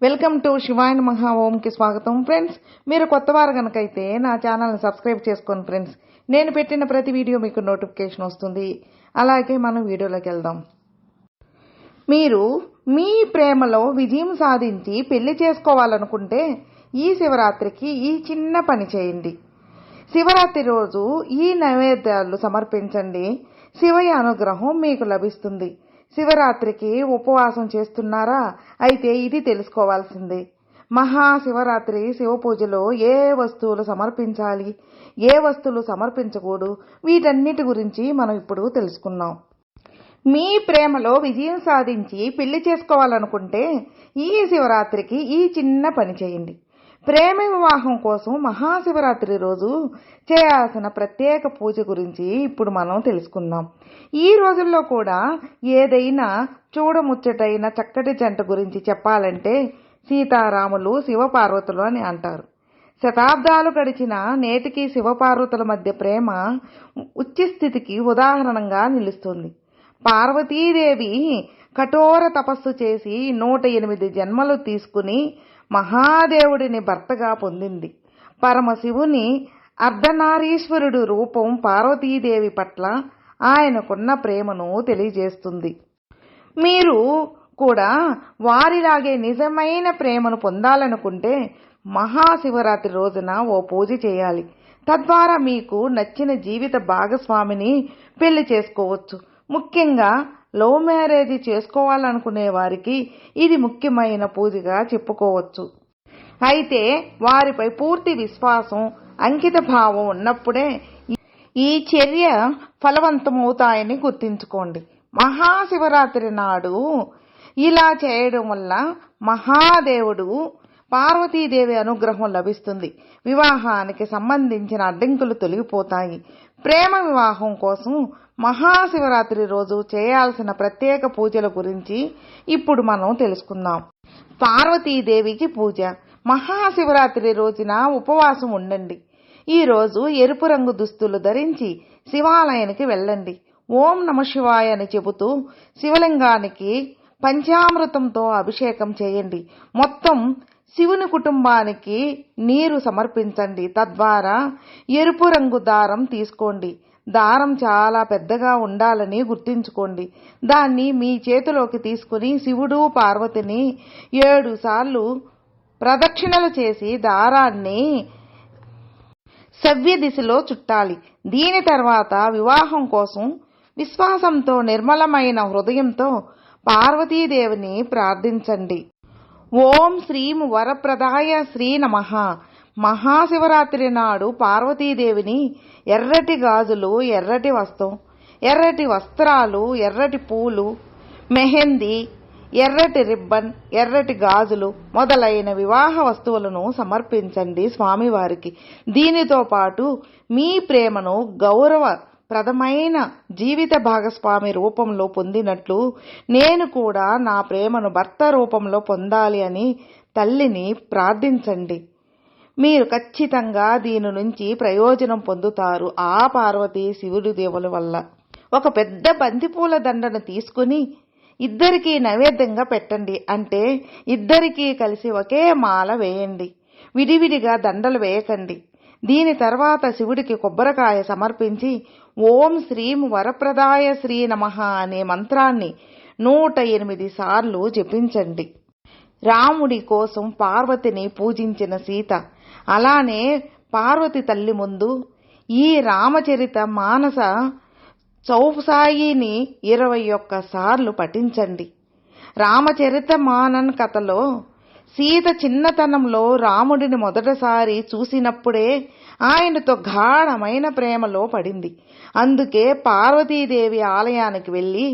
Welcome to శివాయ నమః ఓంకి స్వాగతం. ఫ్రెండ్స్, మీరు కొత్త వారు కనుకైతే నా ఛానల్ని సబ్స్క్రైబ్ చేసుకోండి. ఫ్రెండ్స్, నేను పెట్టిన ప్రతి వీడియో మీకు నోటిఫికేషన్ వస్తుంది. అలాగే మనం వీడియోలోకి వెళ్దాం. మీరు మీ ప్రేమలో విజయం సాధించి పెళ్లి చేసుకోవాలనుకుంటే ఈ శివరాత్రికి ఈ చిన్న పని చేయండి. శివరాత్రి రోజు ఈ నైవేద్యాలు సమర్పించండి. శివయ్య అనుగ్రహం మీకు లభిస్తుంది. శివరాత్రికి ఉపవాసం చేస్తున్నారా? అయితే ఇది తెలుసుకోవాల్సిందే. మహాశివరాత్రి శివ పూజలో ఏ వస్తువులు సమర్పించాలి, ఏ వస్తువులు సమర్పించకూడదు, వీటన్నిటి గురించి మనం ఇప్పుడు తెలుసుకుందాం. మీ ప్రేమలో విజయం సాధించి పెళ్లి చేసుకోవాలనుకుంటే ఈ శివరాత్రికి ఈ చిన్న పని చేయండి. ప్రేమ వివాహం కోసం మహాశివరాత్రి రోజు చేయాల్సిన ప్రత్యేక పూజ గురించి ఇప్పుడు మనం తెలుసుకుందాం. ఈ రోజుల్లో కూడా ఏదైనా చూడముచ్చటైన చక్కటి జంట గురించి చెప్పాలంటే సీతారాములు శివపార్వతులు అని అంటారు. శతాబ్దాలు గడిచిన నేటికి శివపార్వతుల మధ్య ప్రేమ ఉచ్ఛస్థితికి ఉదాహరణగా నిలుస్తుంది. పార్వతీదేవి కఠోర తపస్సు చేసి 108 జన్మలు తీసుకుని మహాదేవుడిని భర్తగా పొందింది. పరమశివుని అర్ధనారీశ్వరుడు రూపం పార్వతీదేవి పట్ల ఆయనకున్న ప్రేమను తెలియజేస్తుంది. మీరు కూడా వారిలాగే నిజమైన ప్రేమను పొందాలనుకుంటే మహాశివరాత్రి రోజున ఓ పూజ చేయాలి. తద్వారా మీకు నచ్చిన జీవిత భాగస్వామిని పెళ్లి చేసుకోవచ్చు. ముఖ్యంగా లవ్ మ్యారేజ్ చేసుకోవాలనుకునే వారికి ఇది ముఖ్యమైన పూజగా చెప్పుకోవచ్చు. అయితే వారిపై పూర్తి విశ్వాసం, అంకిత భావం ఉన్నప్పుడే ఈ చర్య ఫలవంతమవుతాయని గుర్తుంచుకోండి. మహాశివరాత్రి నాడు ఇలా చేయడం వల్ల మహాదేవుడు పార్వతీదేవి అనుగ్రహం లభిస్తుంది. వివాహానికి సంబంధించిన అడ్డంకులు తొలగిపోతాయి. ప్రేమ వివాహం కోసం మహాశివరాత్రి రోజు చేయాల్సిన ప్రత్యేక పూజల గురించి ఇప్పుడు మనం తెలుసుకుందాం. పార్వతీదేవికి పూజ. మహాశివరాత్రి రోజున ఉపవాసం ఉండండి. ఈ రోజు ఎరుపు రంగు దుస్తులు ధరించి శివాలయానికి వెళ్ళండి. ఓం నమ శివాయ అని చెబుతూ శివలింగానికి పంచామృతంతో అభిషేకం చేయండి. మొత్తం శివుని కుటుంబానికి నీరు సమర్పించండి. తద్వారా ఎరుపు రంగు దారం తీసుకోండి. దారం చాలా పెద్దగా ఉండాలని గుర్తుంచుకోండి. దాన్ని మీ చేతిలోకి తీసుకుని శివుడు పార్వతిని 7 సార్లు ప్రదక్షిణలు చేసి దారాన్ని సవ్య దిశలో చుట్టాలి. దీని తర్వాత వివాహం కోసం విశ్వాసంతో నిర్మలమైన హృదయంతో పార్వతీదేవిని ప్రార్థించండి. ఓం శ్రీం వరప్రదాయ శ్రీ నమః. మహాశివరాత్రి నాడు పార్వతీదేవిని ఎర్రటి గాజులు, ఎర్రటి వస్త్రం, ఎర్రటి వస్త్రాలు, ఎర్రటి పూలు, మెహందీ, ఎర్రటి రిబ్బన్, ఎర్రటి గాజులు మొదలైన వివాహ వస్తువులను సమర్పించండి స్వామివారికి. దీనితో పాటు మీ ప్రేమను గౌరవప్రదమైన జీవిత భాగస్వామి రూపంలో పొందినట్లు నేను కూడా నా ప్రేమను భర్త రూపంలో పొందాలి అని తల్లిని ప్రార్థించండి. మీరు ఖచ్చితంగా దీని నుంచి ప్రయోజనం పొందుతారు. ఆ పార్వతీ శివుడి దేవుల వల్ల. ఒక పెద్ద బంతిపూల దండను తీసుకుని ఇద్దరికీ నైవేద్యంగా పెట్టండి. అంటే ఇద్దరికీ కలిసి ఒకే మాల వేయండి. విడివిడిగా దండలు వేయకండి. దీని తర్వాత శివుడికి కొబ్బరికాయ సమర్పించి ఓం శ్రీం వరప్రదాయ శ్రీ నమః అనే మంత్రాన్ని 108 సార్లు జపించండి. రాముడి కోసం పార్వతిని పూజించిన సీత అలానే పార్వతి తల్లి ముందు ఈ రామచరిత మానస చౌసాయిని 21 సార్లు పఠించండి. రామచరిత మానన్ కథలో సీత చిన్నతనంలో రాముడిని మొదటిసారి చూసినప్పుడే ఆయనతో గాఢమైన ప్రేమలో పడింది. అందుకే పార్వతీదేవి ఆలయానికి వెళ్ళి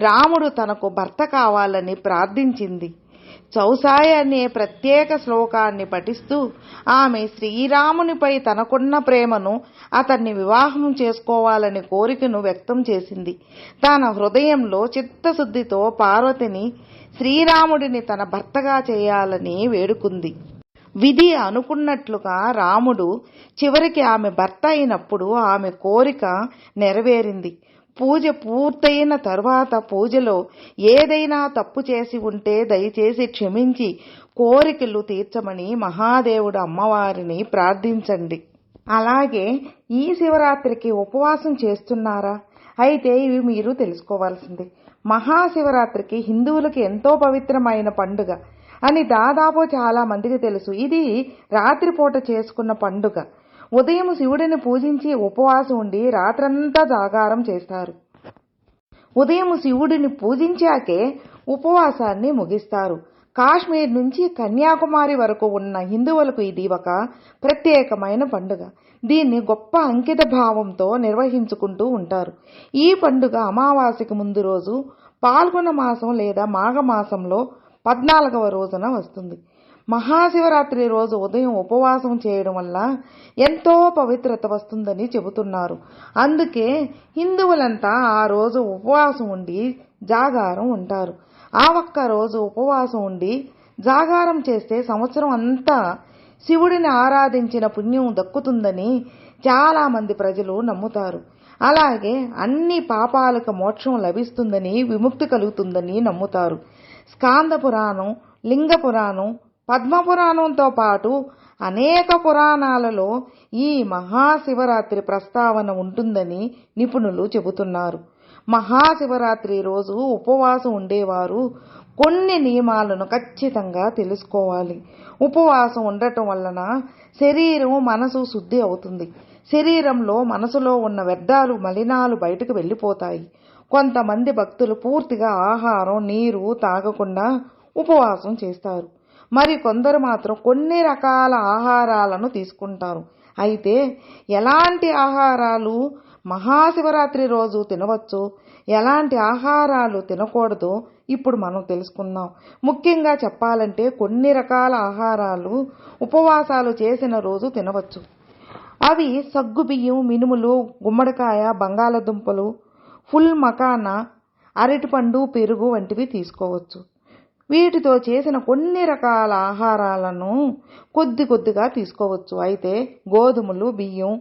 రాముడు తనకు భర్త కావాలని ప్రార్థించింది. చౌసాయ అనే ప్రత్యేక శ్లోకాన్ని పఠిస్తూ ఆమె శ్రీరామునిపై తనకున్న ప్రేమను, అతన్ని వివాహం చేసుకోవాలని కోరికను వ్యక్తం చేసింది. తన హృదయంలో చిత్తశుద్ధితో పార్వతిని శ్రీరాముడిని తన భర్తగా చేయాలని వేడుకుంది. విధి అనుకున్నట్లుగా రాముడు చివరికి ఆమె భర్త అయినప్పుడు ఆమె కోరిక నెరవేరింది. పూజ పూర్తయిన తరువాత పూజలో ఏదైనా తప్పు చేసి ఉంటే దయచేసి క్షమించి కోరికలు తీర్చమని మహాదేవుడు అమ్మవారిని ప్రార్థించండి. అలాగే ఈ శివరాత్రికి ఉపవాసం చేస్తున్నారా? అయితే ఇవి మీరు తెలుసుకోవాల్సింది. మహాశివరాత్రికి హిందువులకి ఎంతో పవిత్రమైన పండుగ అని దాదాపు చాలా మందికి తెలుసు. ఇది రాత్రిపూట చేసుకున్న పండుగ. ఉదయం శివుడిని పూజించి ఉపవాసం ఉండి రాత్రంతా జాగారం చేస్తారు. ఉదయం శివుడిని పూజించాకే ఉపవాసాన్ని ముగిస్తారు. కాశ్మీర్ నుంచి కన్యాకుమారి వరకు ఉన్న హిందువులకు ఇది ఒక ప్రత్యేకమైన పండుగ. దీన్ని గొప్ప అంకిత భావంతో నిర్వహించుకుంటూ ఉంటారు. ఈ పండుగ అమావాస్యకు ముందు రోజు పాల్గొన మాసం లేదా మాఘమాసంలో 14వ రోజున వస్తుంది. మహాశివరాత్రి రోజు ఉదయం ఉపవాసం చేయడం వల్ల ఎంతో పవిత్రత వస్తుందని చెబుతున్నారు. అందుకే హిందువులంతా ఆ రోజు ఉపవాసం ఉండి జాగారం ఉంటారు. ఆ ఒక్క రోజు ఉపవాసం ఉండి జాగారం చేస్తే సంవత్సరం అంతా శివుడిని ఆరాధించిన పుణ్యం దక్కుతుందని చాలా మంది ప్రజలు నమ్ముతారు. అలాగే అన్ని పాపాలకు మోక్షం లభిస్తుందని, విముక్తి కలుగుతుందని నమ్ముతారు. స్కాంద పురాణం, లింగ పురాణం, పద్మపురాణంతో పాటు అనేక పురాణాలలో ఈ మహాశివరాత్రి ప్రస్తావన ఉంటుందని నిపుణులు చెబుతున్నారు. మహాశివరాత్రి రోజు ఉపవాసం ఉండేవారు కొన్ని నియమాలను ఖచ్చితంగా తెలుసుకోవాలి. ఉపవాసం ఉండటం వలన శరీరం, మనసు శుద్ధి అవుతుంది. శరీరంలో, మనసులో ఉన్న వ్యర్థాలు, మలినాలు బయటకు వెళ్ళిపోతాయి. కొంతమంది భక్తులు పూర్తిగా ఆహారం, నీరు తాగకుండా ఉపవాసం చేస్తారు. మరి కొందరు మాత్రం కొన్ని రకాల ఆహారాలను తీసుకుంటారు. అయితే ఎలాంటి ఆహారాలు మహాశివరాత్రి రోజు తినవచ్చు, ఎలాంటి ఆహారాలు తినకూడదో ఇప్పుడు మనం తెలుసుకుందాం. ముఖ్యంగా చెప్పాలంటే కొన్ని రకాల ఆహారాలు ఉపవాసాలు చేసిన రోజు తినవచ్చు. అవి సగ్గుబియ్యం, మినుములు, గుమ్మడికాయ, బంగాళదుంపలు, ఫుల్ మకానా, అరటిపండు, పెరుగు వంటివి తీసుకోవచ్చు. వీటితో చేసిన కొన్ని రకాల ఆహారాలను కొద్దిగా తీసుకోవచ్చు. అయితే గోధుమలు, బియ్యం,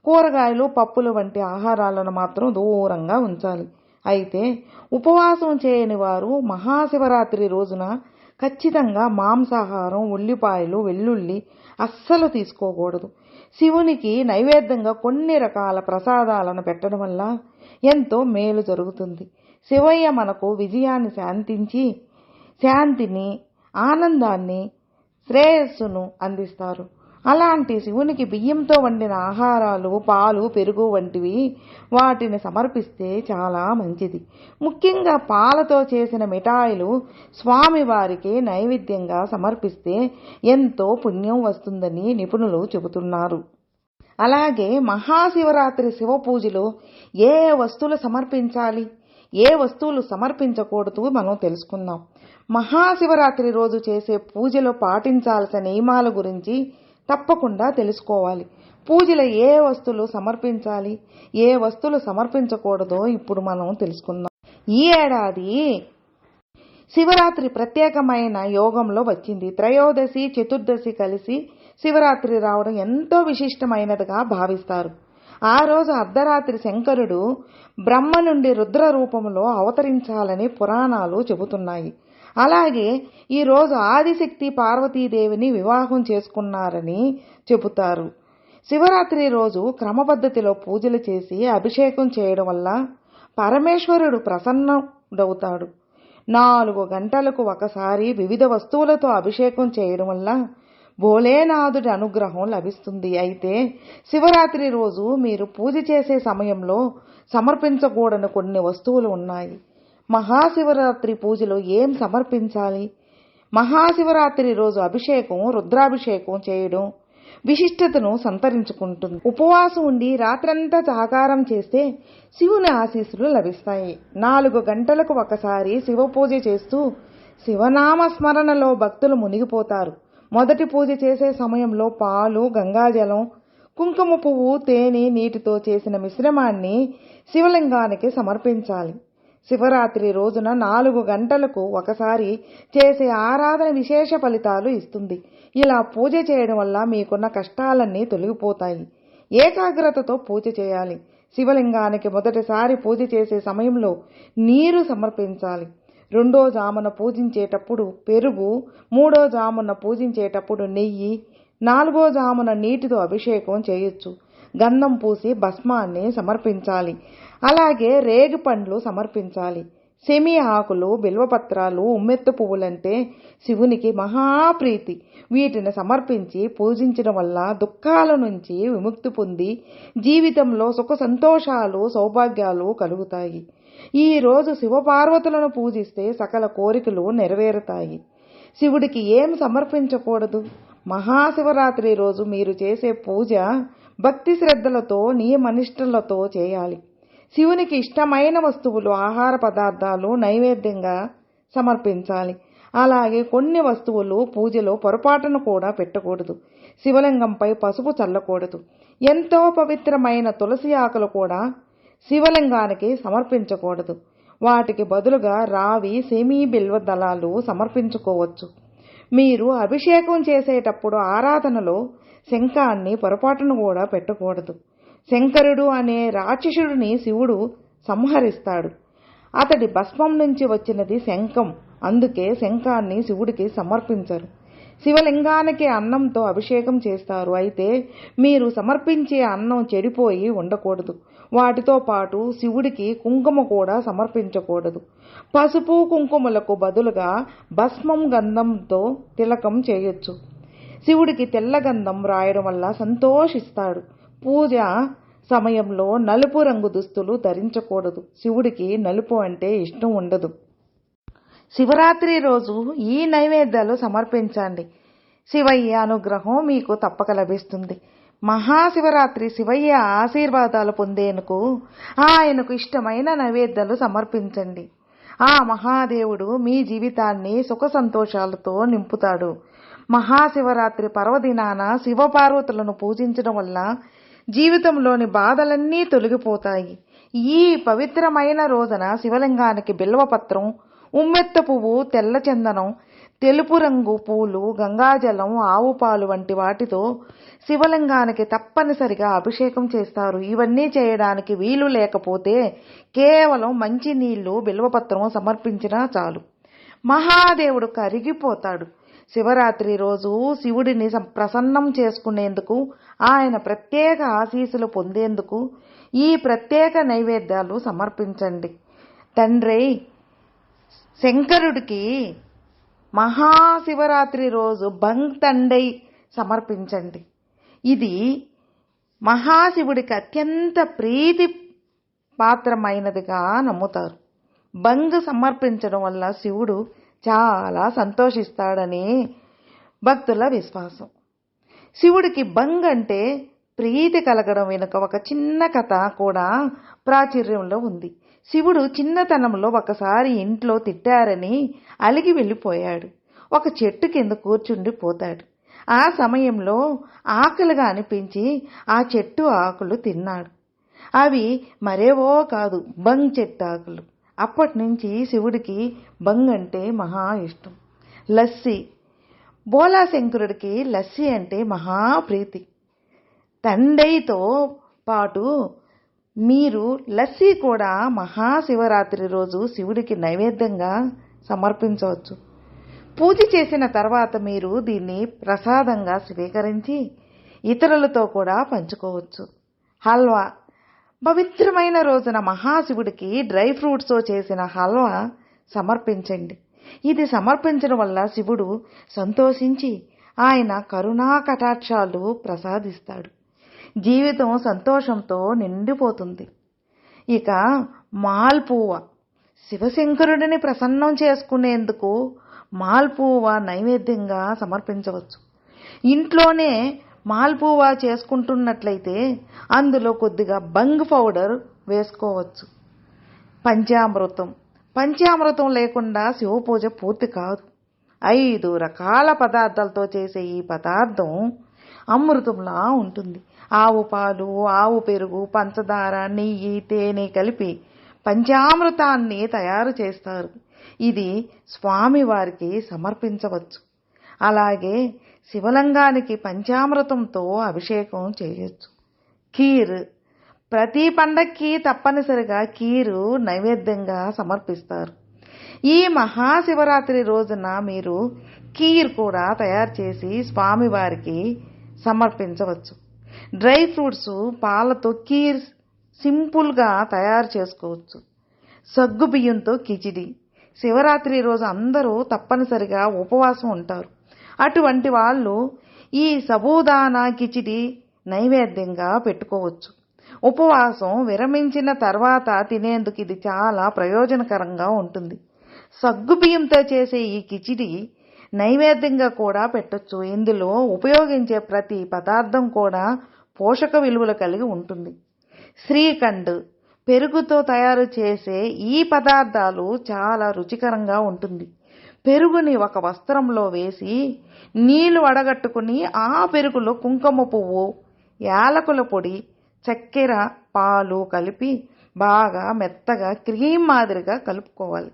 కూరగాయలు, పప్పులు వంటి ఆహారాలను మాత్రం దూరంగా ఉంచాలి. అయితే ఉపవాసం చేయని వారు మహాశివరాత్రి రోజున ఖచ్చితంగా మాంసాహారం, ఉల్లిపాయలు, వెల్లుల్లి అస్సలు తీసుకోకూడదు. శివునికి నైవేద్యంగా కొన్ని రకాల ప్రసాదాలను పెట్టడం వల్ల ఎంతో మేలు జరుగుతుంది. శివయ్య మనకు విజయాన్ని శాంతిని, ఆనందాన్ని, శ్రేయస్సును అందిస్తారు. అలాంటి శివునికి బియ్యంతో వండిన ఆహారాలు, పాలు, పెరుగు వంటివి వాటిని సమర్పిస్తే చాలా మంచిది. ముఖ్యంగా పాలతో చేసిన మిఠాయిలు స్వామివారికి నైవేద్యంగా సమర్పిస్తే ఎంతో పుణ్యం వస్తుందని నిపుణులు చెబుతున్నారు. అలాగే మహాశివరాత్రి శివ పూజలో ఏ వస్తువులు సమర్పించాలి, ఏ వస్తువులు సమర్పించకూడదు మనం తెలుసుకుందాం. మహాశివరాత్రి రోజు చేసే పూజలో పాటించాల్సిన నియమాల గురించి తప్పకుండా తెలుసుకోవాలి. పూజలో ఏ వస్తువులు సమర్పించాలి, ఏ వస్తువులు సమర్పించకూడదో ఇప్పుడు మనం తెలుసుకుందాం. ఈ ఏడాది శివరాత్రి ప్రత్యేకమైన యోగంలో వచ్చింది. త్రయోదశి, చతుర్దశి కలిసి శివరాత్రి రావడం ఎంతో విశిష్టమైనదిగా భావిస్తారు. ఆ రోజు అర్ధరాత్రి శంకరుడు బ్రహ్మ నుండి రుద్ర రూపంలో అవతరించాలని పురాణాలు చెబుతున్నాయి. అలాగే ఈరోజు ఆదిశక్తి పార్వతీదేవిని వివాహం చేసుకున్నారని చెబుతారు. శివరాత్రి రోజు క్రమపద్ధతిలో పూజలు చేసి అభిషేకం చేయడం వల్ల పరమేశ్వరుడు ప్రసన్నుడవుతాడు. 4 గంటలకు ఒకసారి వివిధ వస్తువులతో అభిషేకం చేయడం వల్ల భోలేనాథుడి అనుగ్రహం లభిస్తుంది. అయితే శివరాత్రి రోజు మీరు పూజ చేసే సమయంలో సమర్పించకూడని కొన్ని వస్తువులు ఉన్నాయి. మహాశివరాత్రి పూజలో ఏం సమర్పించాలి? మహాశివరాత్రి రోజు అభిషేకం, రుద్రాభిషేకం చేయడం విశిష్టతను సంతరించుకుంటుంది. ఉపవాసం ఉండి రాత్రంతా జాగారం చేస్తే శివుని ఆశీస్సులు లభిస్తాయి. 4 గంటలకు ఒకసారి శివ పూజ చేస్తూ శివనామ స్మరణలో భక్తులు మునిగిపోతారు. మొదటి పూజ చేసే సమయంలో పాలు, గంగాజలం, కుంకుమ పువ్వు, తేనె, నీటితో చేసిన మిశ్రమాన్ని శివలింగానికి సమర్పించాలి. శివరాత్రి రోజున 4 గంటలకు ఒకసారి చేసే ఆరాధన విశేష ఫలితాలు ఇస్తుంది. ఇలా పూజ చేయడం వల్ల మీకున్న కష్టాలన్నీ తొలగిపోతాయి. ఏకాగ్రతతో పూజ చేయాలి. శివలింగానికి మొదటిసారి పూజ చేసే సమయంలో నీరు సమర్పించాలి. రెండో జామున పూజించేటప్పుడు పెరుగు, మూడో జామున పూజించేటప్పుడు నెయ్యి, నాలుగో జామున నీటితో అభిషేకం చేయొచ్చు. గంధం పూసి భస్మాన్ని సమర్పించాలి. అలాగే రేగి పండ్లు సమర్పించాలి. సెమి ఆకులు, బిల్వపత్రాలు, ఉమ్మెత్తు పువ్వులంటే శివునికి మహాప్రీతి. వీటిని సమర్పించి పూజించడం వల్ల దుఃఖాల నుంచి విముక్తి పొంది జీవితంలో సుఖ సంతోషాలు, సౌభాగ్యాలు కలుగుతాయి. ఈ రోజు శివపార్వతులను పూజిస్తే సకల కోరికలు నెరవేరుతాయి. శివుడికి ఏం సమర్పించకూడదు? మహాశివరాత్రి రోజు మీరు చేసే పూజ భక్తి శ్రద్ధలతో, నియమనిష్టలతో చేయాలి. శివునికి ఇష్టమైన వస్తువులు, ఆహార పదార్థాలు నైవేద్యంగా సమర్పించాలి. అలాగే కొన్ని వస్తువులు పూజలో పొరపాటును కూడా పెట్టకూడదు. శివలింగంపై పసుపు చల్లకూడదు. ఎంతో పవిత్రమైన తులసి ఆకులు కూడా శివలింగానికి సమర్పించకూడదు. వాటికి బదులుగా రావి, సెమి, బిల్వ దళాలు సమర్పించుకోవచ్చు. మీరు అభిషేకం చేసేటప్పుడు ఆరాధనలో శంఖాన్ని పొరపాటును కూడా పెట్టకూడదు. శంకరుడు అనే రాక్షసుడిని శివుడు సంహరిస్తాడు. అతడి భస్మం నుంచి వచ్చినది శంఖం. అందుకే శంఖాన్ని శివుడికి సమర్పించరు. శివలింగానికి అన్నంతో అభిషేకం చేస్తారు. అయితే మీరు సమర్పించే అన్నం చెడిపోయి ఉండకూడదు. వాటితో పాటు శివుడికి కుంకుమ కూడా సమర్పించకూడదు. పసుపు, కుంకుమలకు బదులుగా భస్మం, గంధంతో తిలకం చేయొచ్చు. శివుడికి తెల్ల గంధం రాయడం వల్ల సంతోషిస్తాడు. పూజ సమయంలో నలుపు రంగు దుస్తులు ధరించకూడదు. శివుడికి నలుపు అంటే ఇష్టం ఉండదు. శివరాత్రి రోజు ఈ నైవేద్యాలు సమర్పించండి. శివయ్య అనుగ్రహం మీకు తప్పక లభిస్తుంది. మహాశివరాత్రి శివయ్య ఆశీర్వాదాలు పొందేందుకు ఆయనకు ఇష్టమైన నైవేద్యాలు సమర్పించండి. ఆ మహాదేవుడు మీ జీవితాన్ని సుఖ సంతోషాలతో నింపుతాడు. మహాశివరాత్రి పర్వదినాన శివపార్వతులను పూజించడం వల్ల జీవితంలోని బాధలన్నీ తొలగిపోతాయి. ఈ పవిత్రమైన రోజున శివలింగానికి బిల్వపత్రం, ఉమ్మెత్త పువ్వు, తెల్ల చందనం, తెలుపు రంగు పూలు, గంగాజలం, ఆవు పాలు వంటి వాటితో శివలింగానికి తప్పనిసరిగా అభిషేకం చేస్తారు. ఇవన్నీ చేయడానికి వీలు లేకపోతే కేవలం మంచి నీళ్లు, బిల్వపత్రం సమర్పించినా చాలు. మహాదేవుడు కరిగిపోతాడు. శివరాత్రి రోజు శివుడిని ప్రసన్నం చేసుకునేందుకు, ఆయన ప్రత్యేక ఆశీస్సులు పొందేందుకు ఈ ప్రత్యేక నైవేద్యాలు సమర్పించండి. తండ్రి శంకరుడికి మహాశివరాత్రి రోజు బంగ్ తండై సమర్పించండి. ఇది మహాశివుడికి అత్యంత ప్రీతి పాత్రమైనదిగా నమ్ముతారు. బంగ్ సమర్పించడం వల్ల శివుడు చాలా సంతోషిస్తాడని భక్తుల విశ్వాసం. శివుడికి బంగ్ అంటే ప్రీతి కలగడం వెనుక ఒక చిన్న కథ కూడా ప్రాచుర్యంలో ఉంది. శివుడు చిన్నతనంలో ఒకసారి ఇంట్లో తిట్టారని అలిగి వెళ్ళిపోయాడు. ఒక చెట్టు కింద కూర్చుండిపోతాడు. ఆ సమయంలో ఆకలిగా అనిపించి ఆ చెట్టు ఆకులు తిన్నాడు. అవి మరేవో కాదు, బంగ్ చెట్టు ఆకులు. అప్పటి నుంచి శివుడికి బంగ్ అంటే మహా ఇష్టం. లస్సీ, బోలాశంకరుడికి లస్సీ అంటే మహాప్రీతి. తండైతో పాటు మీరు లస్సీ కూడా మహాశివరాత్రి రోజు శివుడికి నైవేద్యంగా సమర్పించవచ్చు. పూజ చేసిన తర్వాత మీరు దీన్ని ప్రసాదంగా స్వీకరించి ఇతరులతో కూడా పంచుకోవచ్చు. హల్వా, పవిత్రమైన రోజున మహాశివుడికి డ్రై ఫ్రూట్స్తో చేసిన హల్వా సమర్పించండి. ఇది సమర్పించడం వల్ల శివుడు సంతోషించి ఆయన కరుణా కటాక్షాలు ప్రసాదిస్తాడు. జీవితం సంతోషంతో నిండిపోతుంది. ఇక మాల్పువ, శివశంకరుడిని ప్రసన్నం చేసుకునేందుకు మాల్పువ నైవేద్యంగా సమర్పించవచ్చు. ఇంట్లోనే మాల్పువా చేసుకుంటున్నట్లయితే అందులో కొద్దిగా బంగ్ పౌడర్ వేసుకోవచ్చు. పంచామృతం లేకుండా శివ పూజ పూర్తి కాదు. 5 రకాల పదార్థాలతో చేసే ఈ పదార్థం అమృతంలా ఉంటుంది. ఆవు పాలు, ఆవు పెరుగు, పంచదార, నెయ్యి, తేనె కలిపి పంచామృతాన్ని తయారు చేస్తారు. ఇది స్వామివారికి సమర్పించవచ్చు. అలాగే శివలింగానికి పంచామృతంతో అభిషేకం చేయొచ్చు. ఖీర్, ప్రతి పండక్కి తప్పనిసరిగా కీరు నైవేద్యంగా సమర్పిస్తారు. ఈ మహాశివరాత్రి రోజున మీరు కీర్ కూడా తయారు చేసి స్వామివారికి సమర్పించవచ్చు. డ్రై ఫ్రూట్స్, పాలతో కీర్ సింపుల్గా తయారు చేసుకోవచ్చు. సగ్గు బియ్యంతో కిచిడి. శివరాత్రి రోజు అందరూ తప్పనిసరిగా ఉపవాసం ఉంటారు. అటువంటి వాళ్ళు ఈ సబూదానా కిచిడి నైవేద్యంగా పెట్టుకోవచ్చు. ఉపవాసం విరమించిన తర్వాత తినేందుకు ఇది చాలా ప్రయోజనకరంగా ఉంటుంది. సగ్గు బియ్యంతో చేసే ఈ కిచిడి నైవేద్యంగా కూడా పెట్టొచ్చు. ఇందులో ఉపయోగించే ప్రతి పదార్థం కూడా పోషక విలువలు కలిగి ఉంటుంది. శ్రీఖండ్, పెరుగుతో తయారు చేసే ఈ పదార్థాలు చాలా రుచికరంగా ఉంటుంది. పెరుగుని ఒక వస్త్రంలో వేసి నీళ్లు వడగట్టుకుని ఆ పెరుగులో కుంకుమ పువ్వు, యాలకుల పొడి, చక్కెర, పాలు కలిపి బాగా మెత్తగా క్రీమ్ మాదిరిగా కలుపుకోవాలి.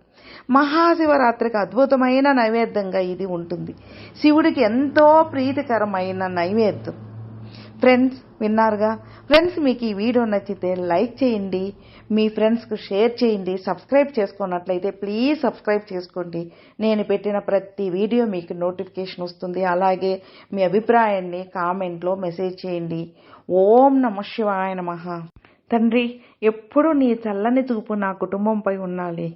మహాశివరాత్రికి అద్భుతమైన నైవేద్యంగా ఇది ఉంటుంది. శివుడికి ఎంతో ప్రీతికరమైన నైవేద్యం. ఫ్రెండ్స్, విన్నారుగా. ఫ్రెండ్స్, మీకు ఈ వీడియో నచ్చితే లైక్ చేయండి, మీ ఫ్రెండ్స్కి షేర్ చేయండి. సబ్స్క్రైబ్ చేసుకున్నట్లయితే ప్లీజ్ సబ్స్క్రైబ్ చేసుకోండి. నేను పెట్టిన ప్రతి వీడియో మీకు నోటిఫికేషన్ వస్తుంది. అలాగే మీ అభిప్రాయాన్ని కామెంట్లో మెసేజ్ చేయండి. ఓం నమః శివాయ నమః. తండ్రి, ఎప్పుడు నీ చల్లని చూపు నా కుటుంబంపై ఉండాలి.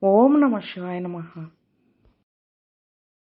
ఓం నమః శివాయ నమః.